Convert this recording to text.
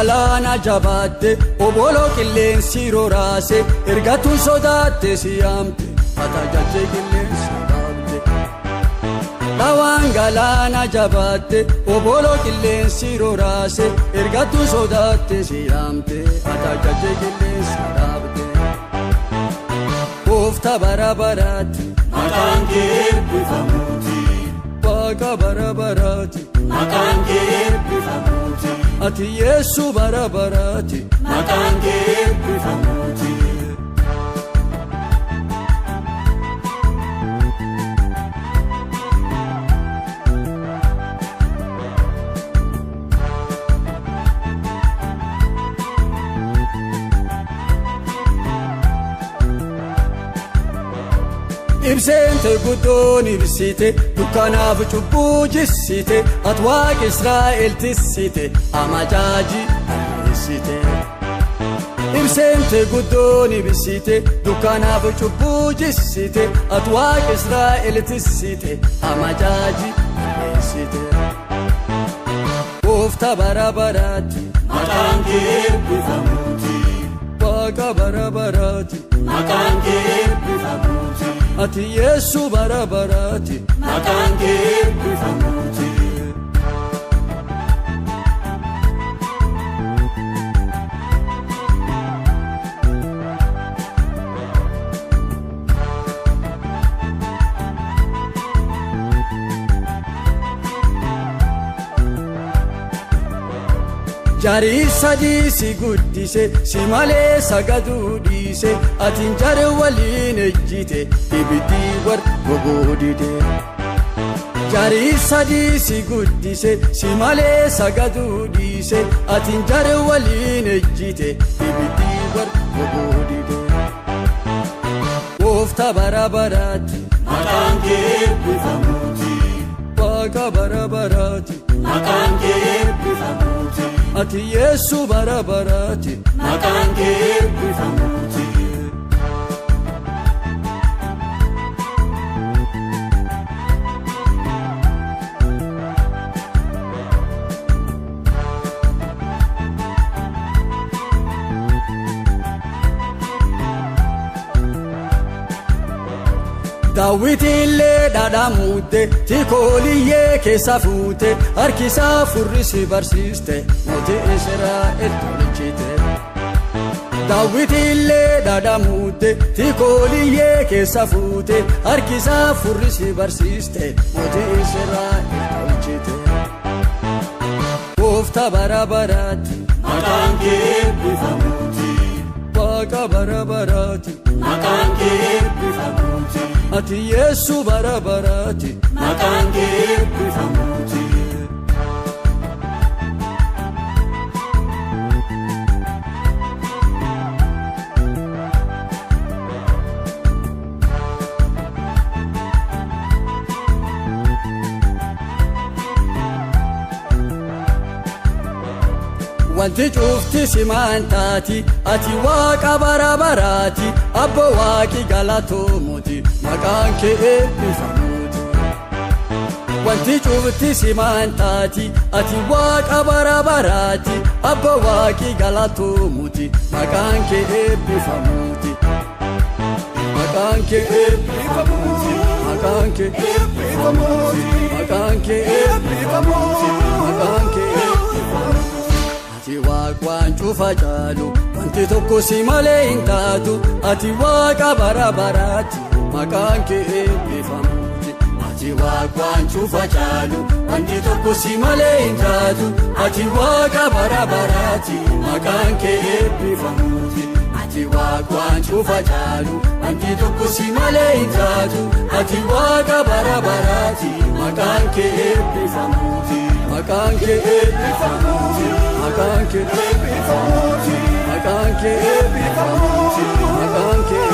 Galaana jabaatte obboloo qilleensi roraase ergatuun sodaatte si yaamte atajajjee qilleensa dhaabde. Dhawaan galaana jabaatte obboloo qilleensi roraase ergatuun sodaatte si yaamte atajajjee qilleensa dhaabde. Gooftaa bara baraatti maqaan kee eebbifamuuti. Waaqa bara baraatti maqaan kee eebbifamuuti. ati Yesu bara baraatti maqaan kee eebbifamuuti. Ibseente guddoon ibsite dukkanaaf cubbuu jissite ati Waaqa Israa'el tissite amajaaji ibsite. Ibseente guddoon ibsite dukkanaaf cubbuu jissite ati Waaqa Israa'el tissite amajaaji ibsite. Gooftaa bara baraatti maqaan kee eebbifamuuti. Waaqa bara baraatti maqaan kee eebbifamuuti. ati Yesu bara baraatti maqaan kee eebbifamuuti. Jari sadii si guddise si malee sagaduu dhiise atiin jara waliin ejjite ibiddi warra gogoodite. Jari sadii si guddise si malee sagaduu dhiise atiin jara waliin ejjite ibiddi warra gogoodite. Gooftaa bara baraatti maqaan kee eebbifamuuti. Waaqa bara baraatti maqaan kee eebbifamuuti. ati Yesu bara baraatti maqaan kee eebbifamuuti. Daawwitillee dhadhamuute tikooliyyee keessa fuute harkisaa furrisi barsiiste mootii Israa'el tolchite. Daawwitillee dhadhamuute tikooliyyee keessa fuute harkisaa furrisi barsiiste mootii Israa'el tolchite. Gooftaa bara baraatti maqaan kee eebbifamuuti. Waaqa bara baraatti maqaan kee eebbifamuuti. ati Yesu bara baraatti maqaan kee eebbifamuuti. Wanti cufti simaan taati ati Waaqa bara baraatti abbo Waaqi galatoomuuti maqaan kee eebbifamuuti. Wanti cufti simaan taati ati Waaqa bara baraatti abbo Waaqi galatoomuuti maqaan kee eebbifamuuti. Maqaan kee eebbifamuuti. Maqaan kee eebbifamuuti. Maqaan kee eebbifamuuti. Maqaan kee eebbifamuuti. Ati Waaqaan cufa caalu wanti tokko si malee hin taatu ati Waaqa bara baraatti maqaan kee eebbifamuuti. Ati Waaqaan cufa caalu wanti tokko si malee hin taatu ati Waaqa bara baraatti maqaan kee eebbifamuuti. Ati Waaqaan cufa caalu wanti tokko si malee hin taatu ati Waaqa bara baraatti maqaan kee eebbifamuuti. Maqaan kee eebbifamuuti. Maqaan kee eebbifamuuti. Maqaan kee eebbifamuuti. Maqaan kee